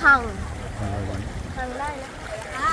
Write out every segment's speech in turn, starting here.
พัง อะไรวะ พังได้นะ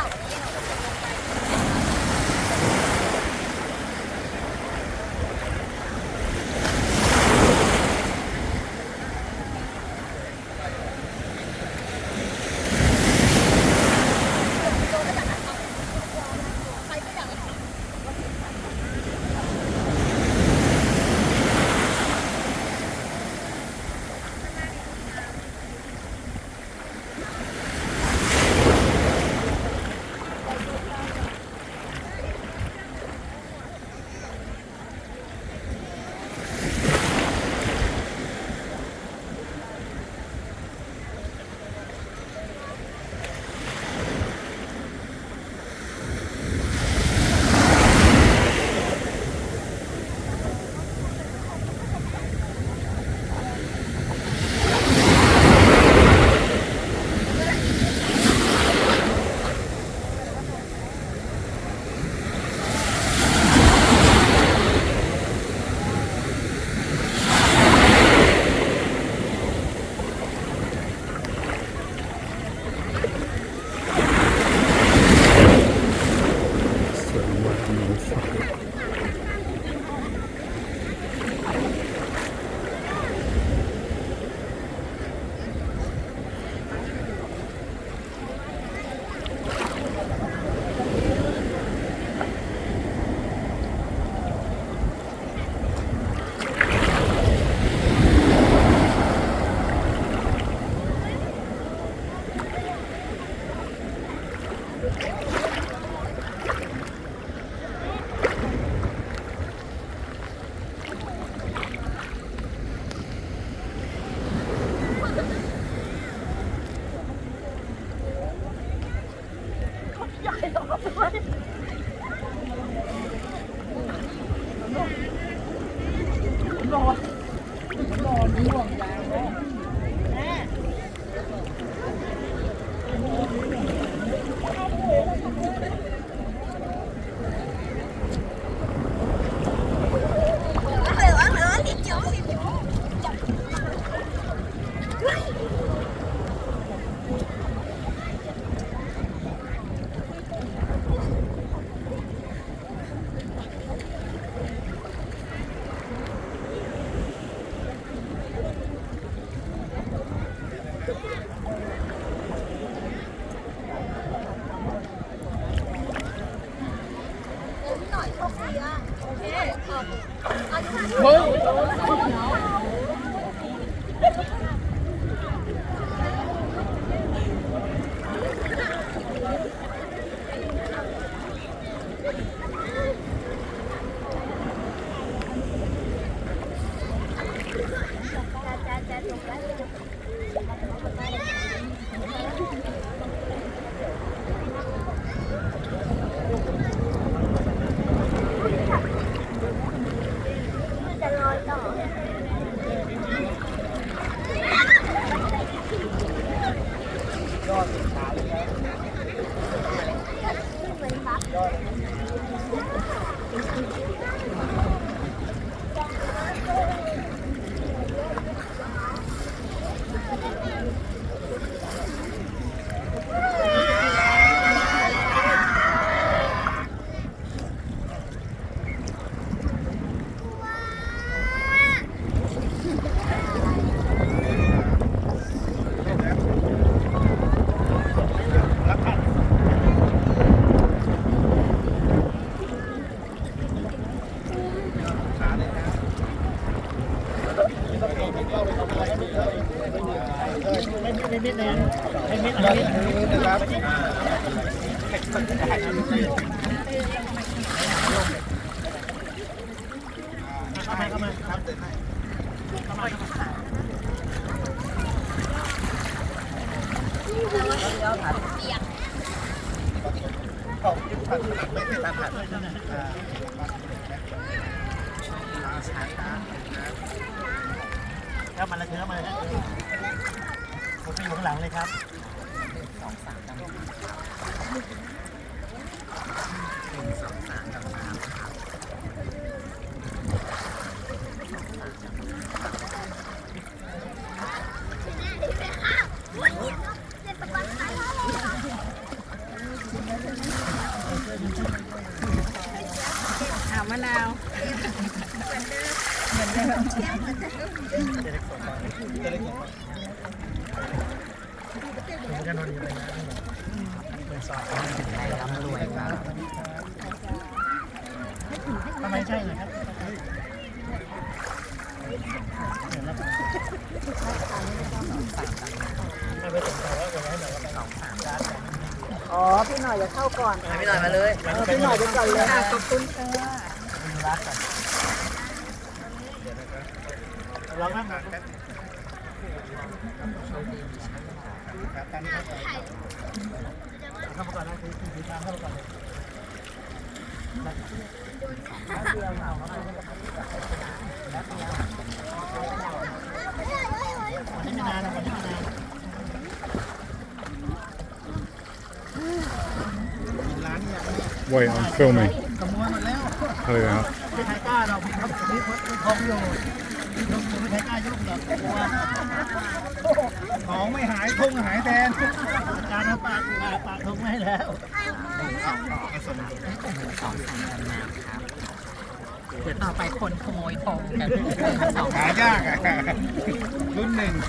สวนวัดหนองไฟ ครับมาเลยครับมาเลยครับผมไปอยู่ข้างหลังเลยครับ เหมือนเดิม ผมจะนอนอยู่ในนั้นเป็นสอบให้ร่ำรวยครับทำไมใช่เลยครับไม่ไปสนใจว่าจะให้หน่อยว่าเป็น2-3 ด้าน อ๋อพี่หน่อยจะเข้าก่อน พี่หน่อยมาเลย พี่หน่อยจะก่อนเลยขอบคุณค่ะ รักกันลองนั่งครับตอนนี้เข้ามาก่อนนะคือทางเข้ามาก่อนเลยวันนี้ไม่นานนะวันนี้ไม่นานร้านเนี่ย Wait, I'm filming. ขโมยหมดแล้ว อะไรนะครับ ไม่ใครกล้าเราครับนี่พกอยู่ไม่ใครกล้ายกหรอกกลัวของไม่หายทุ่งหายแทนการเอาปากทุ่งไม่แล้วเดี๋ยวต่อไปคนขโมยทองกันหายากอ่ะรุ่นหนึ่งเหม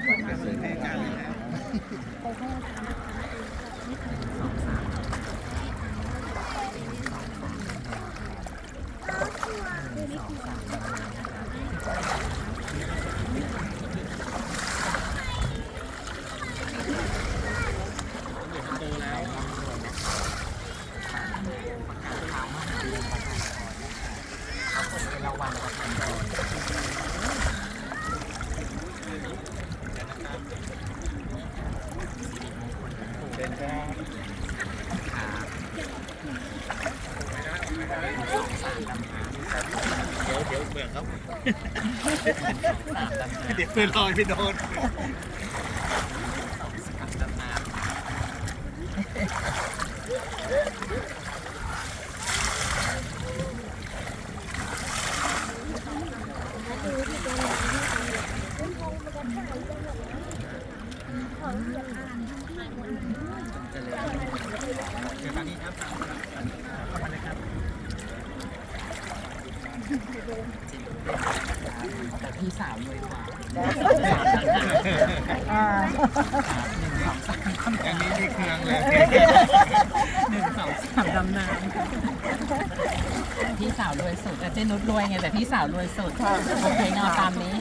ือนกันต้องเดี๋ยวเบื่อครับเดี๋ยวลอยไปโดนแต่พี่สาวรวยกว่าอย่างนี้นี่เครื่องเลย1 2 3ดำน้ำพี่สาวรวยสุดแต่เจนุชรวยไงแต่พี่สาวรวยสุดโอเคเงาตามนี้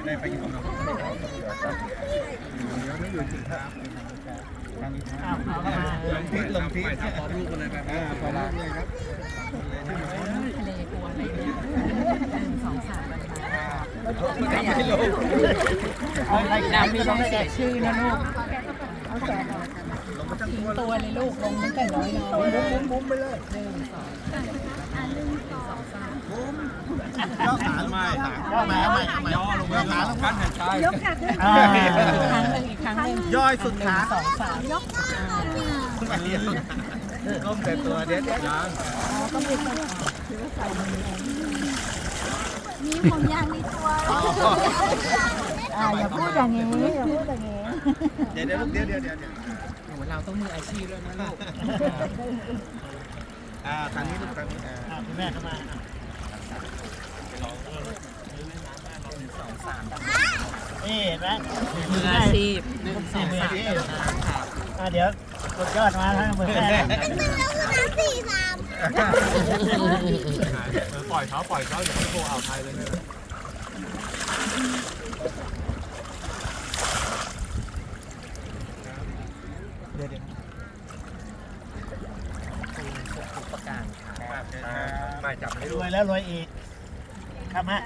ได้ไปอยู่เนาะเดี๋ยวไม่อยู่ถึงครับลงทิศพร้อมลูกกันเลยแบบพร้อมลูกเลยครับ ทะเลกลัวอะไรเนี่ย1 2 3ดำน้ำไม่ต้องเสียชื่อนะลูกทิ้งตัวเลยลูกลงตั้งแต่น้อยๆบุ้มไปเลย1 2 ย่อขาลงมาย่อมาย่อลงมาขาลงกันหายใจยกขาอีกครั้งหนึ่งย่อยสุดขา 1 2 3ยกไปเดียวก้มแต่ตัวเด็ดยัง มีผมยางในตัวอย่าพูดอย่างนี้อย่าพูดอย่างนี้เดี๋ยวลูกเดี๋ยวเราต้องมืออาชีพแล้วนะลูกทางนี้ลูกทางนี้คุณแม่เข้ามานี่เห็นไหม มืออาชีพ1 2 3เดี๋ยวกดยอดมาทั้งมือแม่1 2 3 4 3 ปล่อยเขาเดี๋ยวเขาโทรอ่าวไทยเลยเนี่ยเดี๋ยวประกาศไม่จับให้รวยแล้วรวยอีกครับฮะ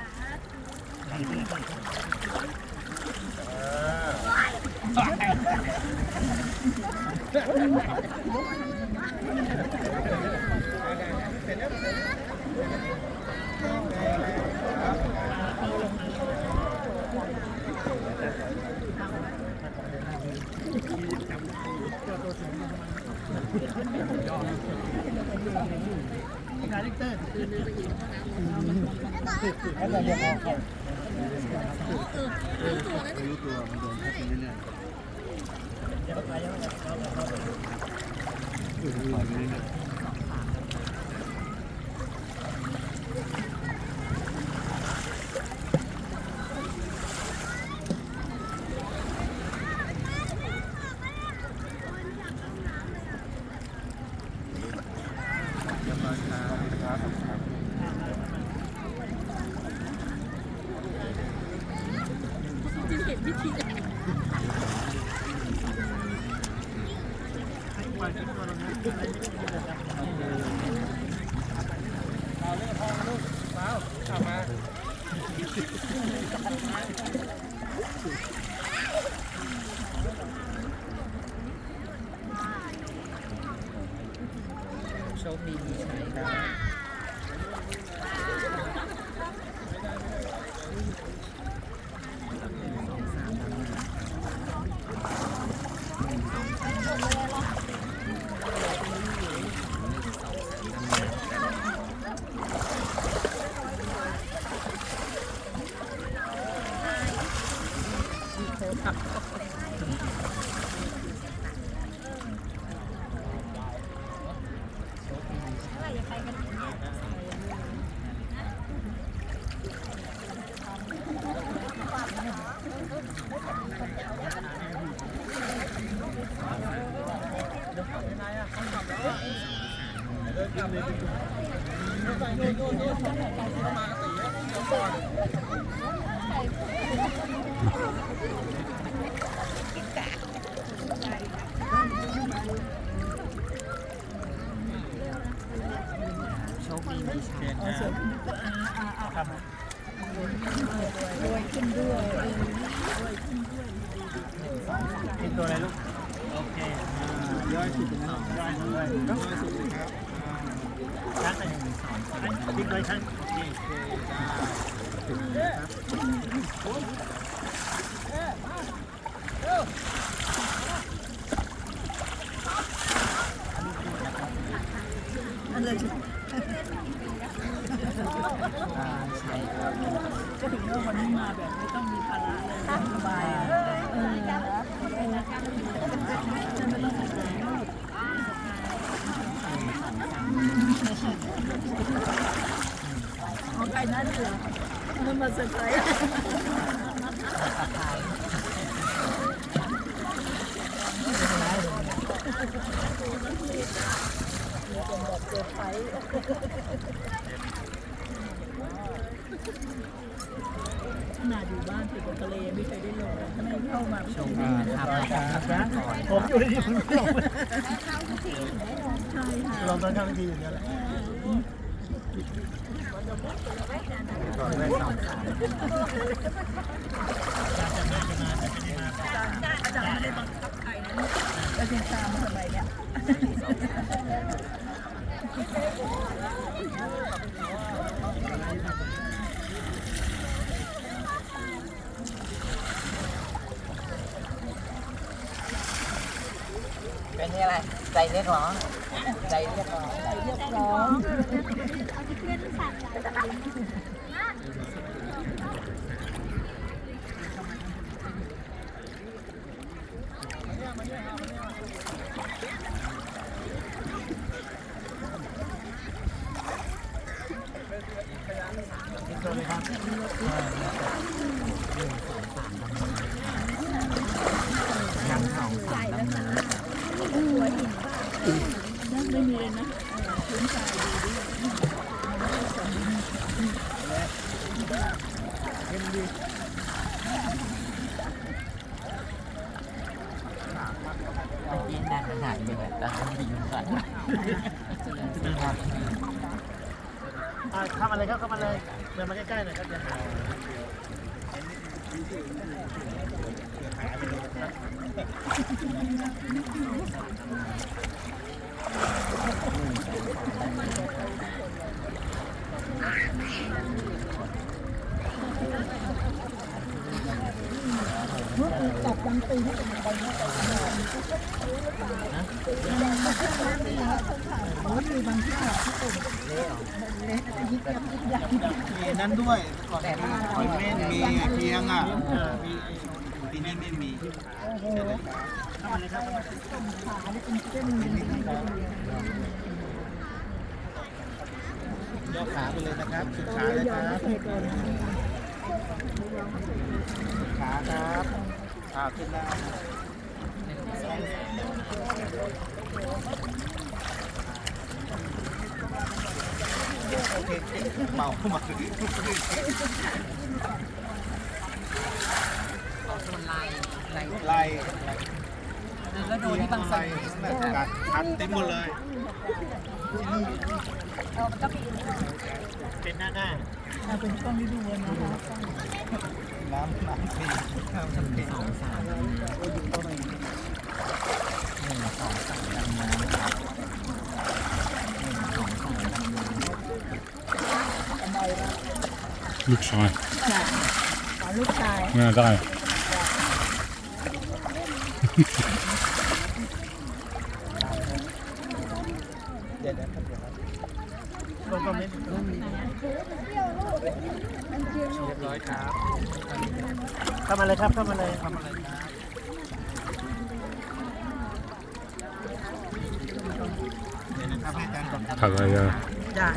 การลิเตอร์แล้วเราเรียกเขารู้ตัวมันโดนเข้าไปเรื่อยๆเดี๋ยวไปยังไม่โชคดีมีชัยครับ โชคดีมีชัยนะรวยขึ้นด้วยเป็นตัวอะไรลูกโอเคย่อยสุดนะย่อยสุดครับชั้นไหนทิ้งไว้ชั้นนี่อันเลยก็ถึงว่าวันนี้มาแบบไม่ต้องมีภาระเลยสบายของใครนั่นเหรอมันมาเซอร์ไพรส์ขนาดอยู่บ้านติดกับทะเลไม่เคยได้ลงทำไมเข้ามาไม่เคยได้ผมอยู่ที่ผมลง ใช่ค่ะ ลงตอนทำทีอย่างนี้แหละก่อนแรก2 ขาอาจารย์ไม่ได้บังคับใครนะแต่เพียงตามมาทำไมเนี่ยเป็นนี่อะไรใจเรียกร้องใจเรียกร้องใจเรียกร้องไม่มีเลยนะ พื้นทรายดูด้วย เห็นดี ยิ่งดันขนาดนี้แบบตาดีมาก เข้ามาเลยครับเข้ามาเลยเดินมาใกล้ๆหน่อยครับจะหาไปดูครับ จับยังตีให้เป็นใบหน้าใบหน้าโอ้ยมีบางที่ที่ตุ่มเล็กยิบยับยิบยับ มีนั้นด้วยก่อนหอยเม่นมีเพียงอ่ะมีปีนี้ไม่มีเข้ามาเลยครับ ขาเนี่ยเป็นเส้น ย่อขาไปเลยนะครับสุดขาเลยครับขาครับขึ้นได้โอเคเมามา คนไล่ ไล่ แล้วดูที่บางส่วน กัดคันเต็มหมดเลยเป็นหน้า เป็นกล้องที่ดูนะคะ น้ำสีน้ำสี 2 3 โอ้ยเข้าไป 1 2 3ดำน้ำครับ1 2 3ดำน้ำ ลูกชาย ลูกชาย น่าได้ เดี๋ยวนะครับเดี๋ยวครับลงคอมเมนต์เรียบร้อยครับเข้ามาเลยครับเข้ามาเลยเข้ามาเลยครับเดี๋ยวนะครับให้อาจารย์ก่อนครับ ผักอะไรอ่ะ ได้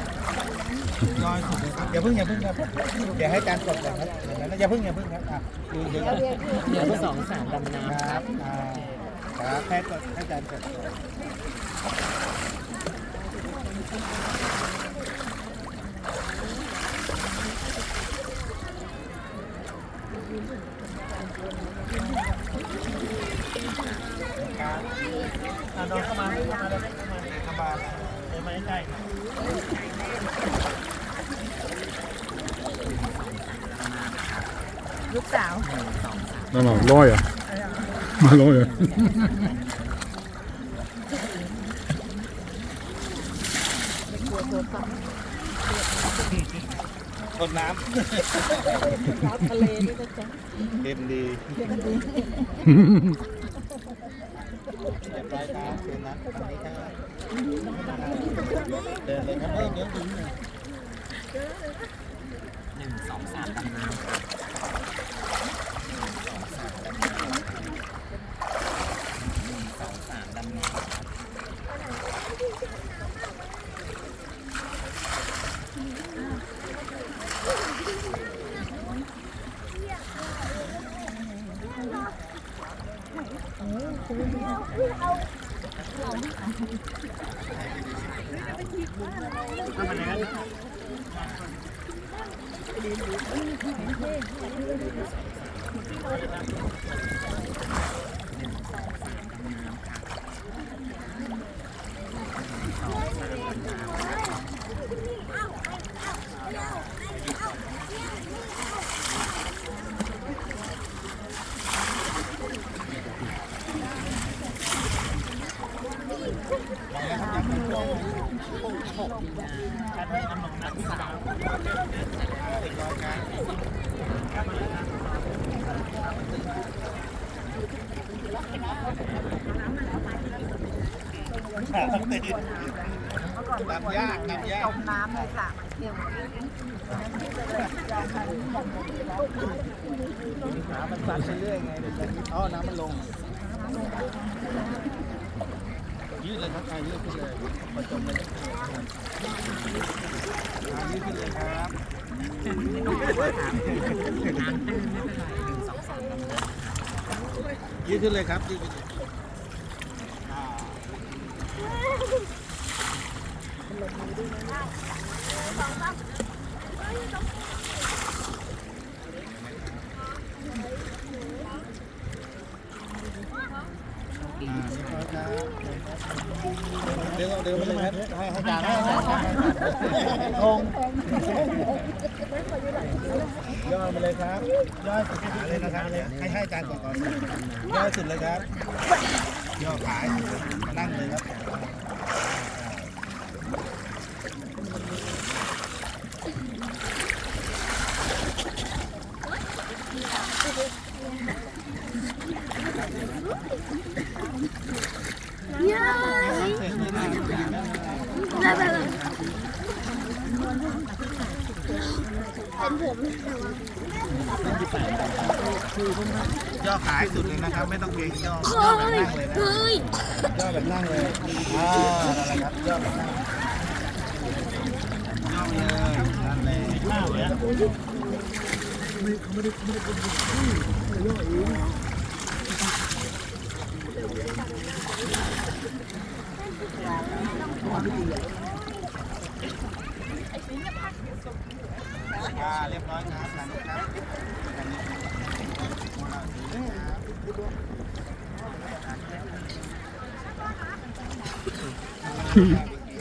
ร้อยสุดเลยครับอย่าเพิ่งครับเดี๋ยวให้อาจารย์กดก่อนครับอย่าเพิ่งครับดูเดี๋ยว เดี๋ยว2 3ดำน้ำ ค ค รั รั บบ ครับแค่กดให้อาจารย์กดครับน้องเข้ามาเลยเข้ามาเดินมาใกล้ๆ ลูกสาว นั่นหรอร้อยอ่ะมาร้อยอ่ะ คนน้ น้ำทะเลนี่นะจ๊ะ ำเย็นดี เย็นดี เรียบร้อยครับเชิญนะอันนี้ครับเดินเลยครับเดี๋ยวถึง 1 2 3ดำน้ำ 2 3ดำน้ำ เข้ามาเลยครับการให้น้ำนมนักศึกษาเรียบร้อยครับน้ำยากน้ำยาก ตกน้ำเลยค่ะเที่ยว น้ำมันซัดไปเรื่อยไงเดี๋ยวจะน้ำมันลงยืดเลยครับยืดขึ้นเลยมาจมเลยยืดขึ้นเลยครับ น้ำตื้นไม่เป็นไร1 2 3ดำน้ำ ยืดขึ้นเลยครับยืด เดี๋ยวมาเลยครับให้จานทงย่อมาเลยครับย่อสุดขาเลยนะครับให้จานก่อนย่อสุดเลยครับย่อขานั่งเลยครับย่อขาให้สุดเลยนะครับไม่ต้องเกรงย่อแบบนั่งเลยนะย่อแบบนั่งเลยอะไรครับย่อแบบนั่งย่อเลยนั่นเลยข้าวเนี่ยเรียบร้อยครับหลังครับ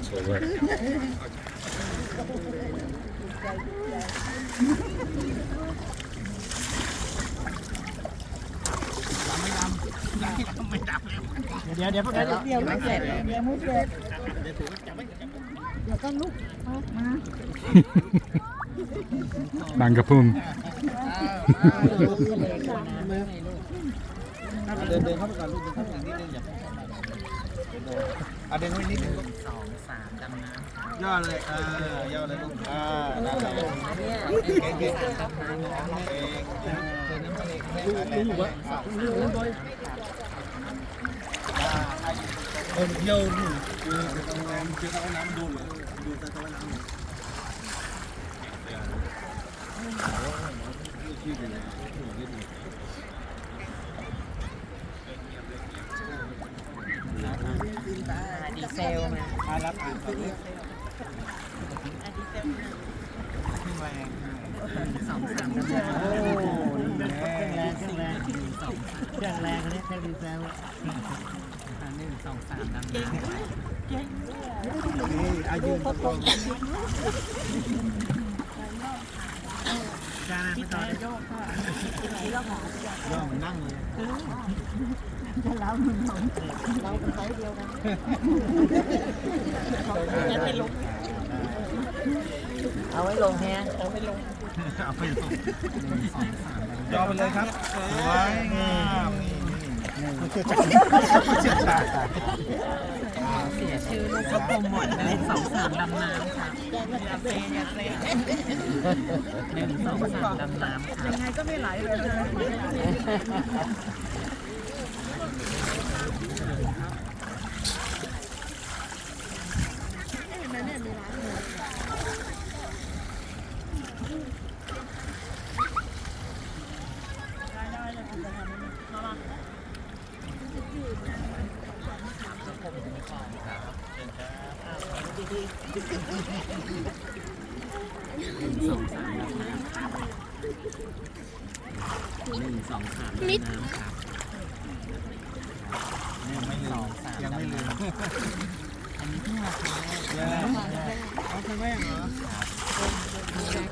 สวย เดี๋ยวพวกนั้นเดี๋ยวไม่เสร็จเดี๋ยวไม่เสร็จ บางกระพุ่ม เดินเข้าไปก่อนลูกเดินเข้าไปนิดนึงอย่าเดินไว้นิดนึงลูก 2 3ดำน้ำ ย่อเลยย่อเลยลูกนั่นเลยเก่งๆครับโยนคือตรงน้ำคือตรงน้ำดูเลยดูตรงน้ำดีเซลมา รับอ่านตรงนี้แรง 2 3ดำน้ำ แรงแรงอันนี้แค่ดีแซล 1 2 3ดำน้ำ นี่อายุตรงจานไม่ต่อโยกย่อมันนั่งเลยเราเป็นไซส์เดียวกันเอาไว้ลงแฮะ เอาไปลงย่อไปเลยครับสวยงามเชื่อใจเสียชื่อลูกก็โปรโมทเลย2 3ดำน้ำค่ะ1 2 3ดำน้ำค่ะ ยังไงก็ไม่ไหลเลย มิด ยังไม่ลืมอันนี้เพิ่งมาครั้งแรก เอาครั้งแรกเหรอ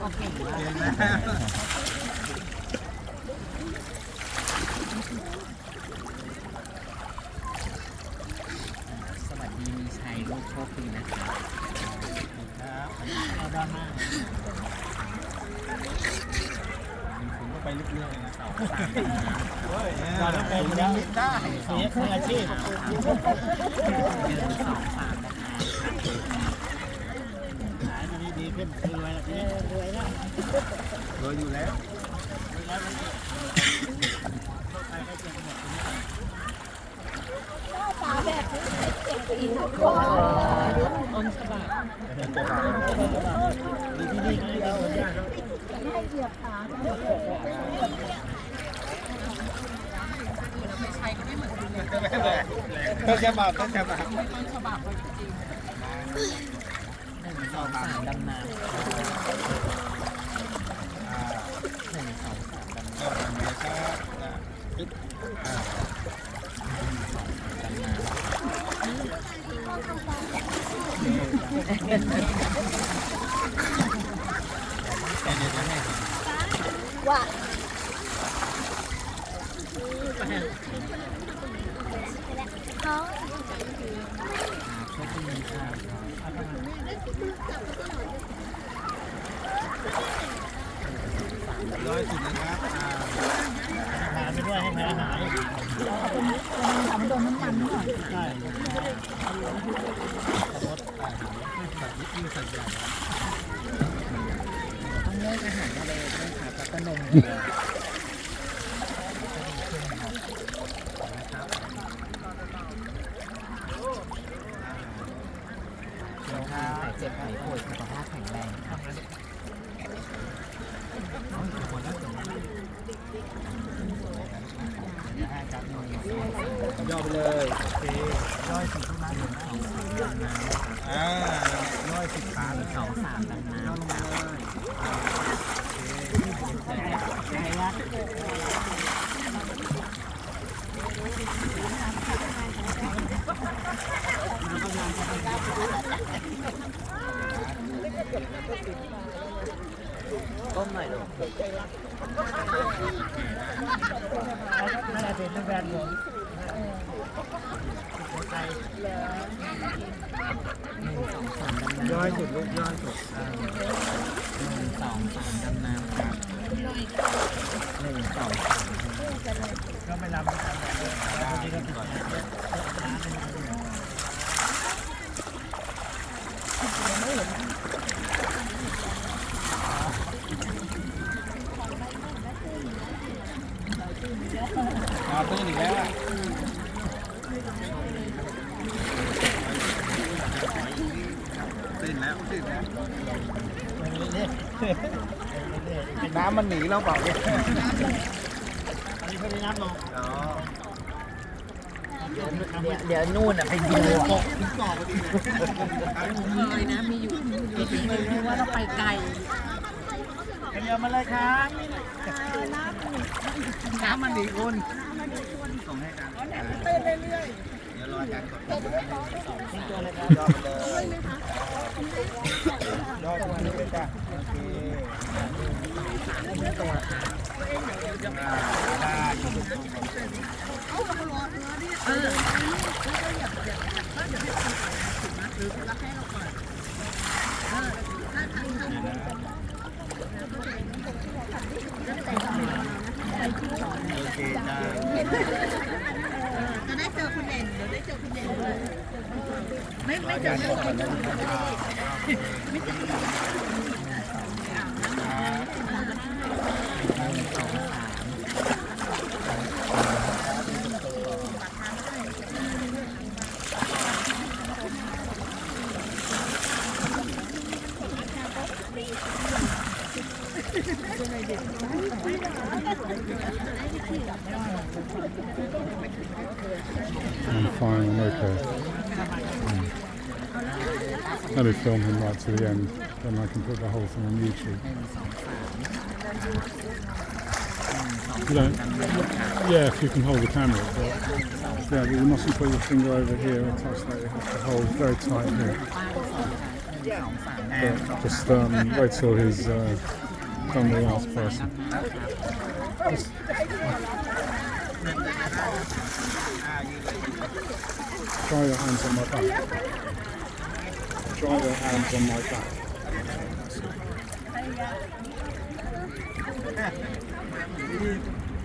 ก็เก่งแล้ว เรียนแล้ว สวัสดีมีชัยลูกโชคดีนะครับ เอาด้านหน้าผมก็ไปลึกๆเลยนะเราต้องเป็นแล้วได้เสียมืออาชีพ 1 2 3ขายดีขึ้นรวยแล้วรวยแล้วรวยอยู่แล้วต้นฉบับ มีที่นี่ที่เดียวต้นฉบับต้นฉบับ ต้นฉบับเลยจริงๆ1 2 3ดำน้ำ ว่า เขา โชคดีค่ะ ร้อยสุดนะครับหายไปด้วยให้แพ้หาย ทำโดนน้ำมันหน่อย ใช่ ต้องเลิกอาหารทะเลด้วยค่ะแล้วก็นมเราหายเจ็บหายป่วยสุขภาพแข็งแรงค่ะย่อไปเลยโอเค ย่อยสิทุกน้ำหนึ่งสองสามดังน้ำ ย่อย10 ขา สองสามดังน้ำ ย่อลงมาเลย ใช่ละ ก้มหน่อยลูก น่าจะเป็นแบรนด์ผม 1 2 3ดำน้ำ ย่อยสุดลูกย่อยสุด 1 2 3ดำน้ำครับ1 2 3 ก็ไม่รับไม่ทำเลยแล้วคนนี้ก็ติดใจ ตื้นอีกแล้วตื่นแล้วตื่นแล้วน้ำมันหนีเราเปล่าเนี่ยอันนี้ไม่ได้น้ำลงอ๋อ เดี๋ยวนู่นอ่ะไปดูอ่ะ ถึงก่อพอดีเลย เลยนะมีอยู่ถึงเลยเพราะว่าเราไปไกล เรียมาเลยครับน้ำมันหนีคุณส่งให้กันเต้นเรื่อยๆเดี๋ยวรออาจารย์กดทิ้งตัวเลยครับย่อไปเลยย่อตรงนี้เลยจ้ะโอเคได้ โอเคจ้า จะได้เจอคุณเด่นเดี๋ยวได้เจอคุณเด่นเลยไม่เจอไม่เจอ I'm fine, I'm okay. Let me film him right to the end, then I can put the whole thing on YouTube. You don't, yeah, if you can hold the camera, but yeah, but you mustn't put your finger over here and touch that. You have to hold very tight here. But just wait till he's done the last person. Just, try your hands on my back. Try your hands on my back.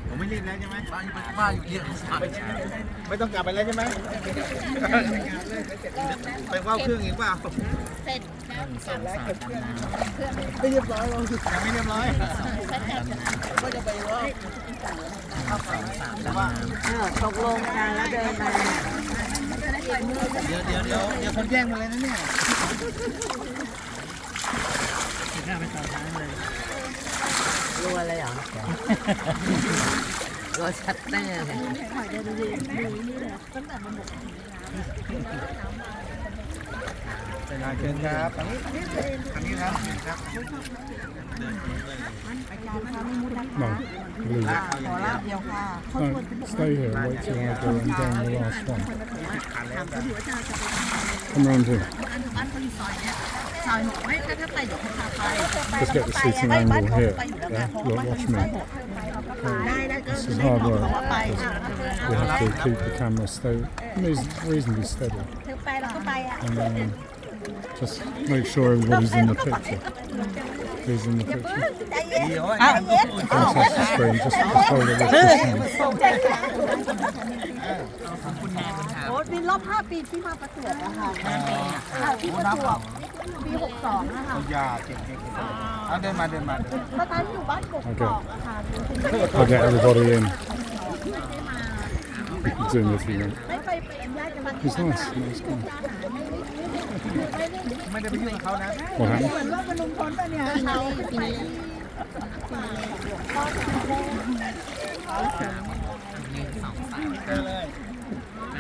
ผมไม่รีบแล้วใช่ไหม บ้านอยู่ที่ไหน ไม่ต้องกลับไปแล้วใช่ไหมไปเฝ้าเครื่องอีกเปล่า เสร็จ 1 2 3ดำน้ำ ไม่เรียบร้อยเราสุดยังไม่เรียบร้อย 2 3ดำน้ำ ตกลงกันแล้วเดินมา เดี๋ยวคนแย่งมาเลยนะเนี่ยจะไปต่อท้ายเลย รัวเลยเหรอรัวชัตเตอร์เลย เชิญครับอันนี้ครับครับ No, leave it. ขอลาบเดียวค่ะ No, stay here. Wait till I go and down the last one. Come round here. ซอยหัวไม่ถ้าไปเดี๋ยวเขาพาไป Just get the seating angle here. Yeah, look, watch me. ได้ก็ This is hard work. ไป We have to keep the camera reasonably steady, เธอไปแล้วก็ไปอ่ะ and just make sure everybody's in the picture. Who's in the picture? ใจเย็น Don't touch the screen. Just hold it with your hand. คุณแม่คุณครับ โอ้ปีรอบ5 ปีที่มาประกวดอะค่ะที่ประจวบปี62นะคะ ยาเก่งเอาเดินมา ตอนนั้นอยู่บ้านกกอกอะค่ะ I'll get everybody in. You can zoom if you want. ไม่ไปย้ายกันมา It's nice. Nice guy. ไม่ได้ไปยุ่งกับเขานะ What happened? เหมือนว่าเป็นลุงพลป่ะเนี่ยเขาไป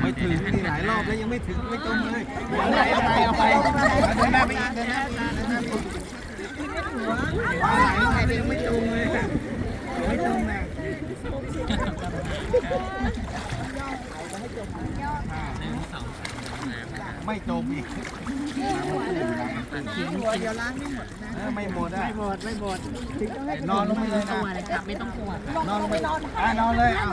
ไม่ถึงนี่หลายรอบแล้วยังไม่ถึงไม่จมเลยเอาไปเดินหน้าไปอีกเดินหน้าไปอีกไหนยังไม่จมเลยไม่จมนะไม่จมอีกไม่หมดได้นอนลงไปเลยนะ ตัวเลยครับไม่ต้องกลัวน อนลงไปนอนเลยเอา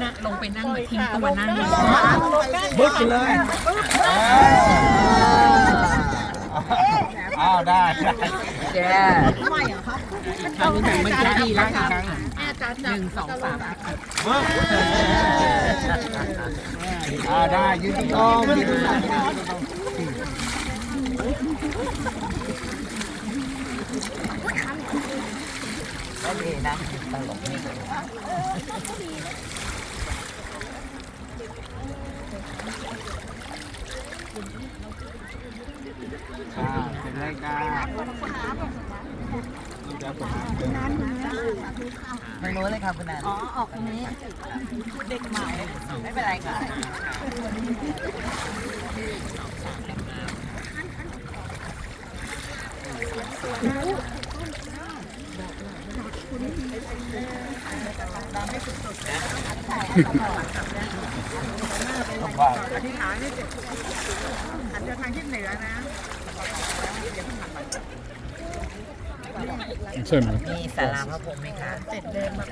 นั่งลงไปนั่งทิ้งตัวนั่ง บึ้งเลยอ้าวได้แก ไม่เหรอครับ ครั้งนึงไม่ใช่ดีแล้วครับ อาจารย์ 1 2 3 ได้ยืนตรงยืนตรงก็ดีนะตลกนี่เป็นรายการไม่รู้เลยครับคุณนัน อ๋อออกตรงนี้เด็กใหม่ ไม่เป็นไรค่ะอธิษฐานนี่หันไปทางทิศเหนือนะ It's him. มีศาลาพระพรหมไหมคะเสร็จเดินมา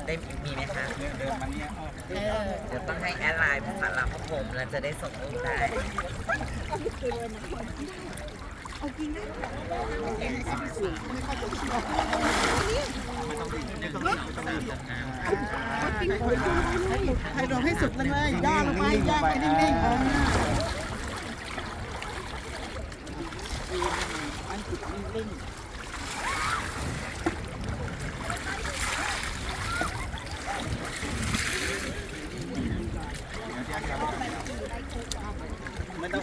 ได้มีไหมคะเดี๋ยวต้องให้แอดไลน์ศาลาพระพรหมแล้วจะได้ส่งรูปได้ให้ลงให้สุดเลยย่อลงไปย่อไปนิ่งๆไม่ต้อง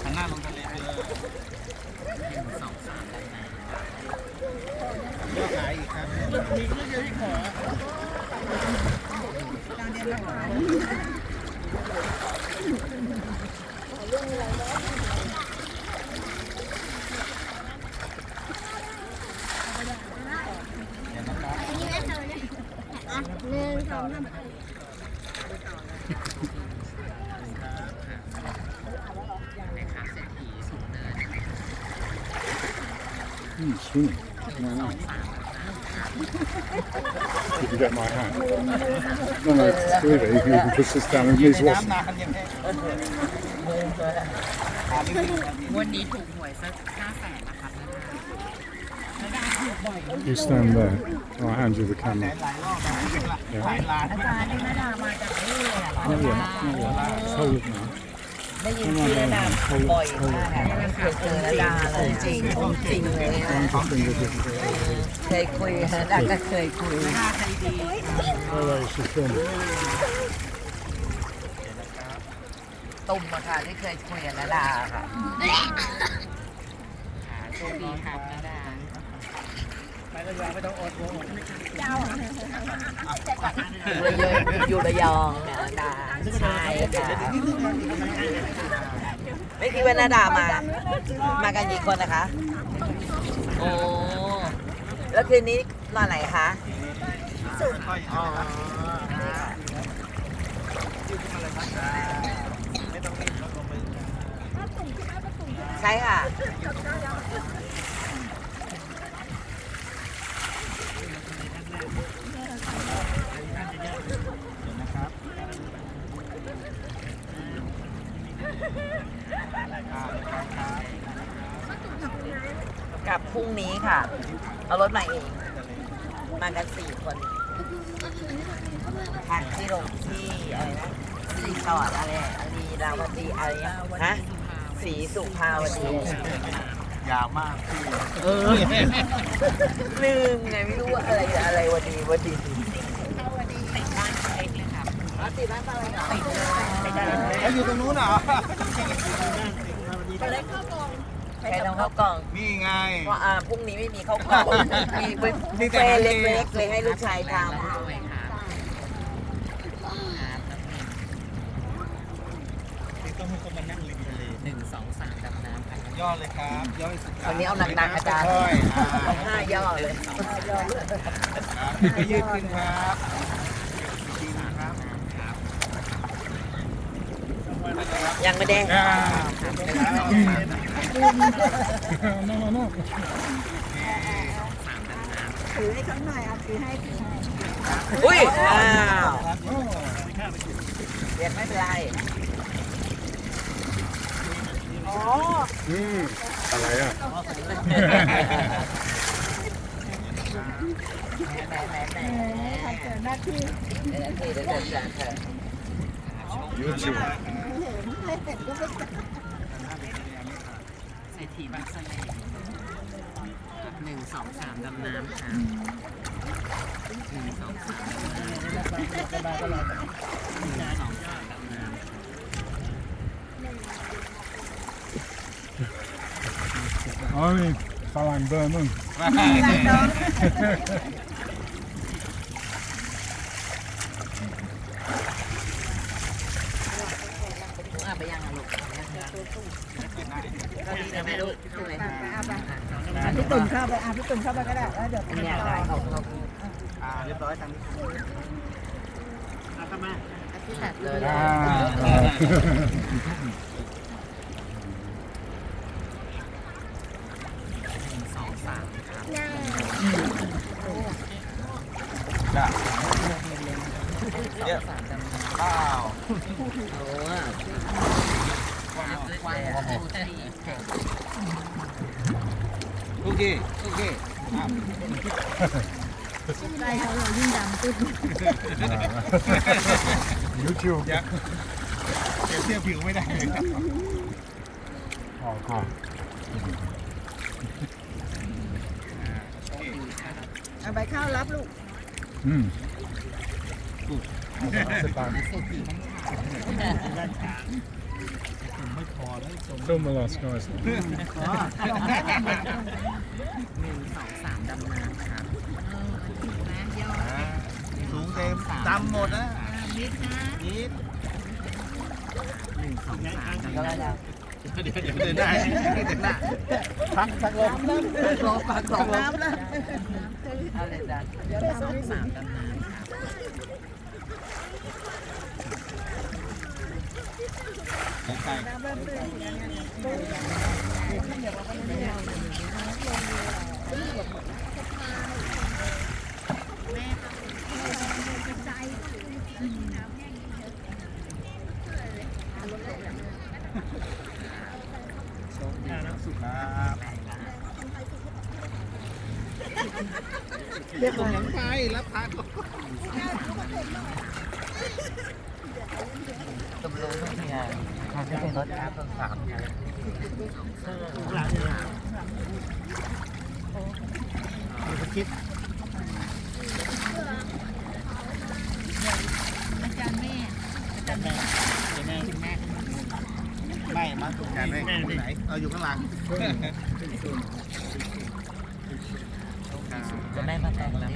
หันหน้าลงทะเลไปเลยยอดขายอีกครับมีเรื่องเดียวที่ขอการเรียนรักษาSwimming. Wow. You can get my hat. No, it's good. You can push this down. It needs washing. วันนี้ถูกหวยสัก500,000นะครับ You stand there. I'll hand you the camera. หลายล้าน อาจารย์นี่นาดามาจากนี่เลยอ่ะ Not yet. Not yet. Hold it now. ได้ยินชื่อนาดาบ่อยมากอ่ะไม่เคยเจอนาดาเลยจริงจริงเลย One to finger different. เคยคุยนาดาก็เคยคุย Oh, that is just film. ตุ่มอะค่ะที่เคยคุยกับนาดาค่ะโชคดีครับนาดา ไประยองไม่ต้องอดโว้ อยู่ระยองเนี่ยนาดาใช่ค่ะไม่คิดว่านาดามากันกี่คนนะคะ โอ้แล้วคืนนี้นอนไหนคะ สุด ค่อยๆ อ๋อ ยืดขึ้นมาเลยครับไม่ต้องรีบลงไป ใช่ค่ะ นะครับ กลับพรุ่งนี้ค่ะ เอารถมาเอง มากัน4 คนพักที่โรงที่อะไรนะรีสอร์ทอะไรอะรีราวดีอะไรอะฮะสีสุภาวดี ยาวมากพี่ ลืมไงไม่รู้ว่าอะไรวันดีติดบ้านเล็กเลยครับติดบ้านอะไรเหรอ เขาอยู่ตรงนู้นเหรอ ใครต้องเข้ากล่อง นี่ไง เพราะพรุ่งนี้ไม่มีเข้ากล่องมีบุฟเฟ่ต์เล็กๆเลยให้ลูกชายทำ ต้องให้เขามานั่งริมทะเล 1 2 3ดำน้ำค่ะ ย่อเลยครับ ย่อให้สุด วันนี้เอาหนักๆอาจารย์ ค่อย 5 ย่อเลย ๆยืดขึ้นครับจริงครับ ยังไม่ได้ no, no, no. ถือให้เขาหน่อยเอาถือให้ อุ้ยอ้าวเรียนไม่เป็นไร อ๋อ อะไรอ่ะ แหม ทำเกินหน้าที่ เดี๋ยวเดี๋ยวเธอ YouTube เห็นก็ไม่ เศรษฐีบางสะเล1 2 3ดำน้ำค่ะ1 2 3ดำน้ำ Only Falang Berman. ไปยังลูกก็ดีนะแม่ลูกตรงไหน พี่ตุ่มเข้าไปพี่ตุ่มเข้าไปก็ได้แล้วเดี๋ยว อันนี้ได้เขา เรียบร้อยทางนี้เข้ามา ที่ตัดเลย จ้ะเยอะข้าว โอ้ยควาย โอเคโอเค ได้เขาเรายิ่งดำตึ๊ด YouTube. เดี๋ยวเทียบผิวไม่ได้เลยครับ Oh, cool. เอาไปเข้ารับลูก Mm. Sit down. ไม่พอแล้ว Film the last guys. 1 2 3ดำน้ำครับ สูงเต็มดำหมดนะ นิดนะ นิด 1 2 3ก็ได้แล้ว เดี๋ยวเดินได้เดินหน้าพักลม ปักสอง น้ำแล้ว เอาเลยจ้ะ3ดำน้ำครับ ใช่ น้ำเริ่มตื่น สุดครับ เรียบร้อย ยังไงรับทาน ตำรวจทุกอย่างเขาจะเป็นรถครับต้นสามครับ คิด อาจารย์แม่อาจารย์แม่ ไม่มาถูกการไม่ไหนเอาอยู่ข้างหลัง จะแม่มาแต่งแล้ว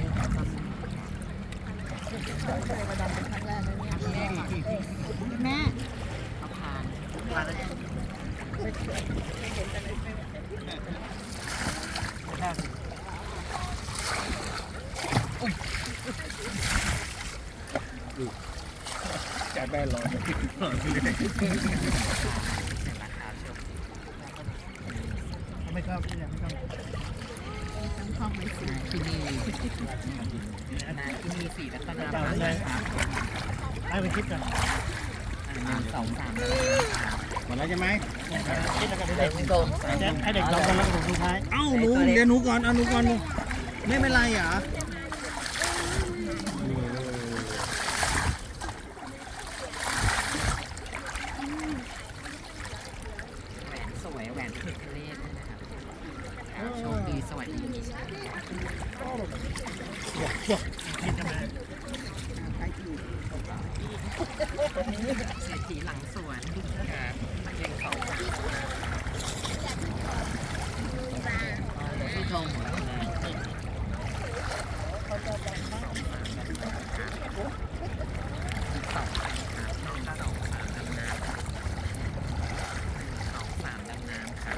แม่ เขาพาน จ่ายแบนรอเลย ไม่ชอบที่ยังไม่ชอบ ต้องท่องไว้สิ ที่นี่นะที่นี่สีรัตนา จ่าย พัฒ เล น์ ยให้ไปคิดกัน 1 2 3 หมดแล้วใช่ไหมคิดแล้วกัน เด็ เด็ ก ก ไม่โกง ให้เด็กสองคนแล้วผมสุดท้ายเอ้าหนูเดี๋ยวหนูก่อนเอาหนูก่อนหนูไม่เป็นไรเหรอ แหวนสวยแหวนเพชรเลศนะครับโชคดีสวัสดีมีชัยเศรษฐีหลังสวน1 2 3พี่ธงหมดเลย3 ดำน้ำครับ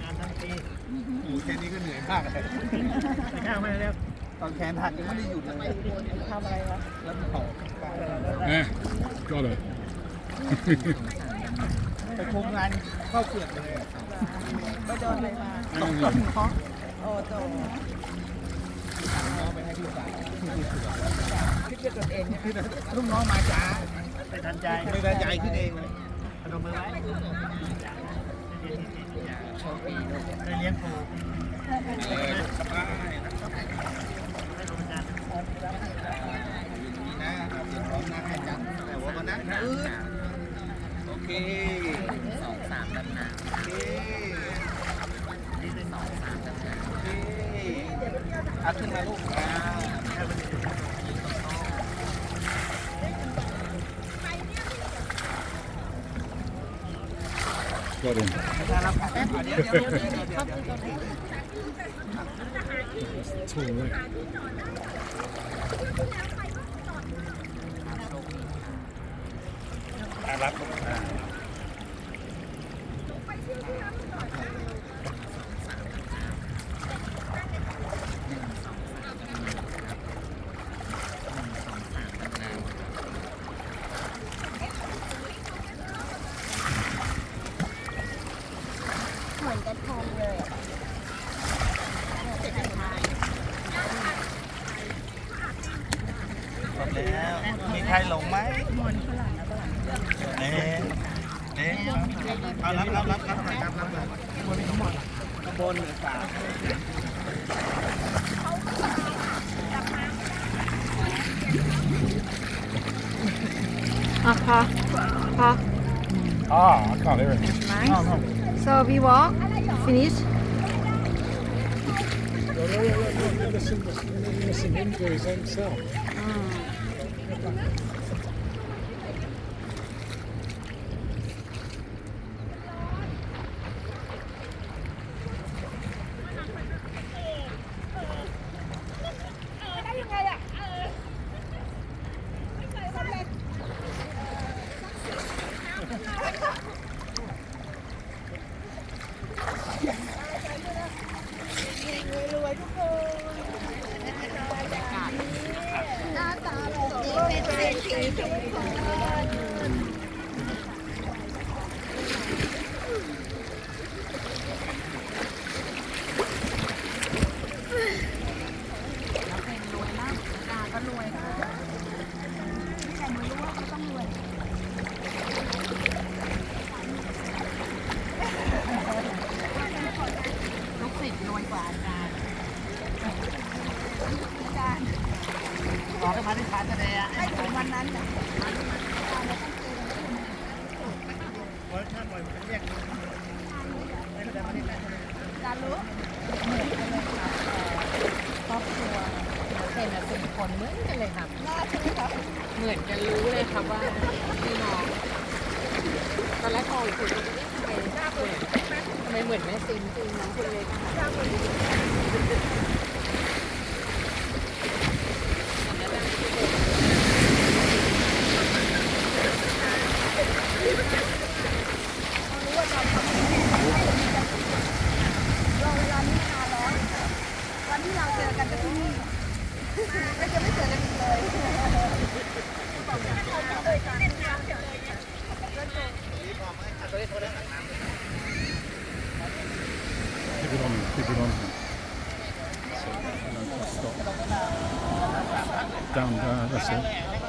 งานทั้งปีอยู่แค่นี้ก็เหนื่อยมากเลยไม่ข้าวไม่แล้วตอนแขนหักยังไม่ได้หยุดเลยทำอะไรวะแล้วเผา Yeah, got it. ไปคุมงานเข้าเปลือกเลย ไปโดนอะไรมา ต้อง โอ้โต น้องไปให้พี่สาว คิดเกี่ยวกับเองเนี่ย ลูกน้องมาจ้าไปทันใจไปทันใจขึ้นเองเลยพนมมือไว้ โชคดีด้วย ไปเลี้ยงปูสบายนะเอาเสียงร้องนะให้จัดแต่ว่าวันนั้นโอเค 2 3 ดำน้ำ โอเค 2 3 ดำน้ำ โอเคเอาขึ้นมาลูกอ่า Got him. ถ้ารับผ่านเดี๋ยว Tall, right? รับเหมือนกระทงเลยอะ หมดแล้วมีใครหลงไหมเอ๊ะเอารับหน่อยครับรับหน่อยบนทั้งหมดข้างบนเหลือ3 Ah, I can't hear him. Nice. So we walk, finish. Listen him do his own self.ขอให้มาที่ฐานทะเลอ่ะ ให้ถึงวันนั้นนะ เวิร์ดท่านบ่อยมันเรียกไม่ได้มาที่ฐานทะเล จารู้ ครอบครัวเป็น4 คนเหมือนกันเลยครับ น่าใช่ไหมคะ เหมือนกันรู้เลยครับว่าพี่น้องตอนแรกพอคุยกันทำไมเหมือนแม่ซิมคือน้องคนเล็กตอนนั้น Keep it on him, keep it on him. So, stop. Down, that's it.